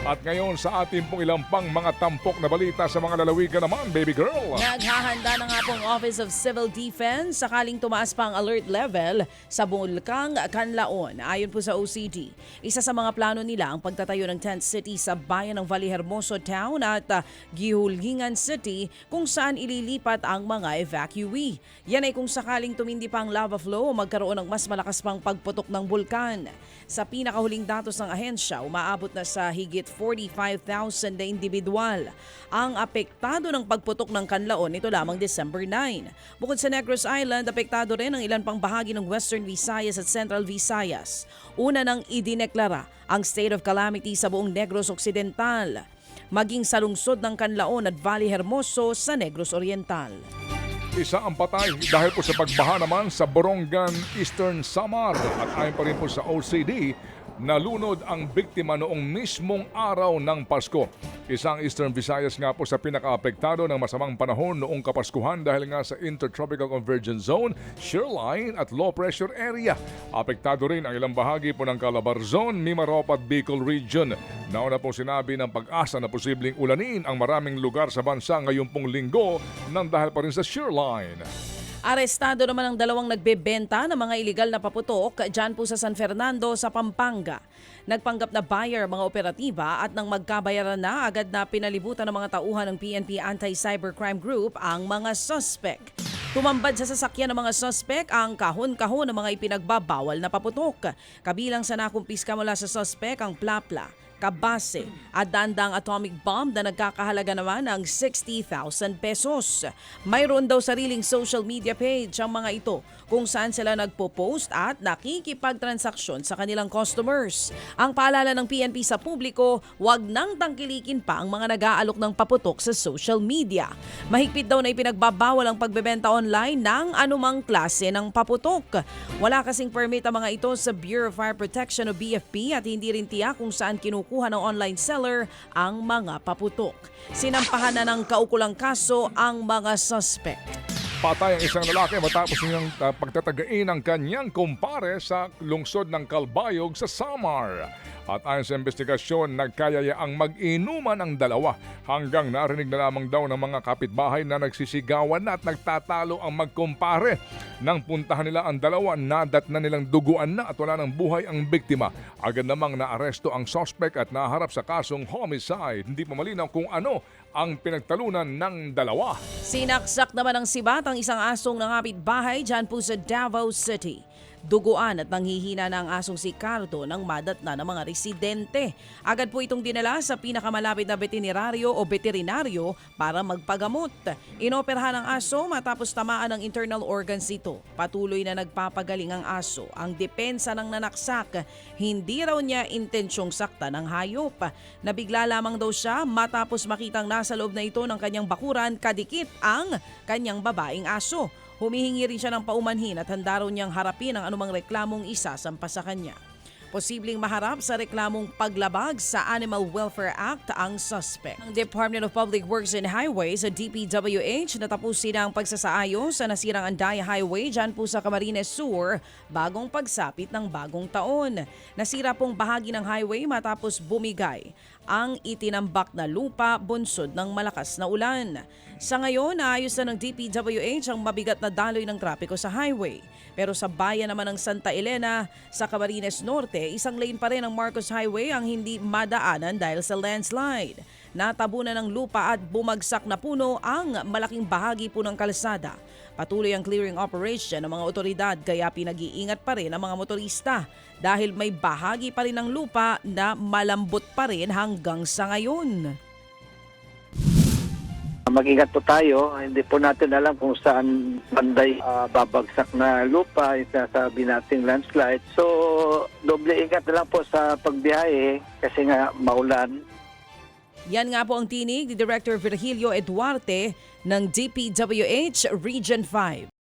At ngayon sa ating pong ilang pang mga tampok na balita sa mga lalawigan naman, baby girl. Naghahanda na nga pong Office of Civil Defense sakaling tumaas pa ang alert level sa Bulkang Canlaon. Ayon po sa OCD, isa sa mga plano nila ang pagtatayo ng tent city sa bayan ng Vallehermoso Town at Gihulgingan City kung saan ililipat ang mga evacuee. Yan ay kung sakaling tumindi pa ang lava flow o magkaroon ng mas malakas pang pagputok ng bulkan. Sa pinakahuling datos ng ahensya, umaabot na sa higit 45,000 na individual ang apektado ng pagputok ng Canlaon nito lamang December 9. Bukod sa Negros Island, apektado rin ang ilan pang bahagi ng Western Visayas at Central Visayas. Una nang idineklara ang state of calamity sa buong Negros Occidental, maging sa lungsod ng Canlaon at Vallehermoso sa Negros Oriental. Isa ang patay dahil po sa pagbaha naman sa Borongan, Eastern Samar. At ayon pa rin po sa OCD, nalunod ang biktima noong mismong araw ng Pasko. Isang Eastern Visayas nga po sa pinaka-apektado ng masamang panahon noong Kapaskuhan dahil nga sa Intertropical Convergence Zone, shear line at low pressure area. Apektado rin ang ilang bahagi po ng Calabarzon, Mimaropa at Bicol Region. Nauna pong sinabi ng Pag-asa na posibleng ulanin ang maraming lugar sa bansa ngayong pong linggo nang dahil pa rin sa shear line. Arestado naman ang dalawang nagbebenta ng mga iligal na paputok dyan po sa San Fernando sa Pampanga. Nagpanggap na buyer mga operatiba at nang magkabayaran na agad na pinalibutan ng mga tauhan ng PNP Anti-Cybercrime Group ang mga suspect. Tumambad sa sasakyan ng mga suspect ang kahon-kahon ng mga ipinagbabawal na paputok. Kabilang sa nakumpiska mula sa suspect ang plapla, kabase at dandang atomic bomb na nagkakahalaga naman ng 60,000 pesos. Mayroon daw sariling social media page ang mga ito kung saan sila nagpo-post at nakikipagtransaksyon sa kanilang customers. Ang paalala ng PNP sa publiko, huwag nang tangkilikin pa ang mga nag-aalok ng paputok sa social media. Mahigpit daw na ipinagbabawal ang pagbebenta online ng anumang klase ng paputok. Wala kasing permit ang mga ito sa Bureau of Fire Protection o BFP at hindi rin tiyak kung saan kinukuha ng online seller ang mga paputok. Sinampahan na ng kaukulang kaso ang mga suspect. Patay ang isang lalaki matapos niyang pagtatagain ang kanyang kumpare sa lungsod ng Calbayog sa Samar. At ayon sa investigasyon, nagkayaya ang mag-inuman ang dalawa hanggang narinig na lamang daw ng mga kapitbahay na nagsisigawan na at nagtatalo ang magkumpare. Nang puntahan nila ang dalawa, nadat na nilang duguan na at wala ng buhay ang biktima. Agad namang naaresto ang suspect at naharap sa kasong homicide. Hindi pa malinaw kung ano ang pinagtalunan ng dalawa. Sinaksak naman ng sibat ang isang asong ng kapitbahay dyan po sa Davao City. Duguan at nanghihina na ang asong si Cardo ng madatna ng mga residente. Agad po itong dinala sa pinakamalapit na veterinaryo o veterinaryo para magpagamot. Inoperahan ang aso matapos tamaan ng internal organs ito. Patuloy na nagpapagaling ang aso. Ang depensa ng nanaksak, hindi raw niya intensyong sakta ng hayop. Nabigla lamang daw siya matapos makitang nasa loob na ito ng kanyang bakuran kadikit ang kanyang babaeng aso. Humihingi rin siya ng paumanhin at handa raw niyang harapin ang anumang reklamong isasampa sa kanya. Posibleng maharap sa reklamong paglabag sa Animal Welfare Act ang suspect. Ang Department of Public Works and Highways sa DPWH natapusin ang pagsasaayos sa nasirang Andaya Highway dyan po sa Camarines Sur bagong pagsapit ng bagong taon. Nasira pong bahagi ng highway matapos bumigay ang itinambak na lupa bunsod ng malakas na ulan. Sa ngayon, naayos na ng DPWH ang mabigat na daloy ng trapiko sa highway. Pero sa bayan naman ng Santa Elena, sa Camarines Norte, isang lane pa rin ang Marcos Highway ang hindi madaanan dahil sa landslide. Natabunan ng lupa at bumagsak na puno ang malaking bahagi po ng kalsada. Patuloy ang clearing operation ng mga otoridad kaya pinag-iingat pa rin ang mga motorista dahil may bahagi pa rin ng lupa na malambot pa rin hanggang sa ngayon. Mag-ingat po tayo, hindi po natin alam kung saan banday babagsak na lupa, yung sasabi nating landslide. So, doble ingat na lang po sa pagbiyahe kasi nga maulan. Yan nga po ang tinig ni Director Virgilio Eduarte ng DPWH Region 5.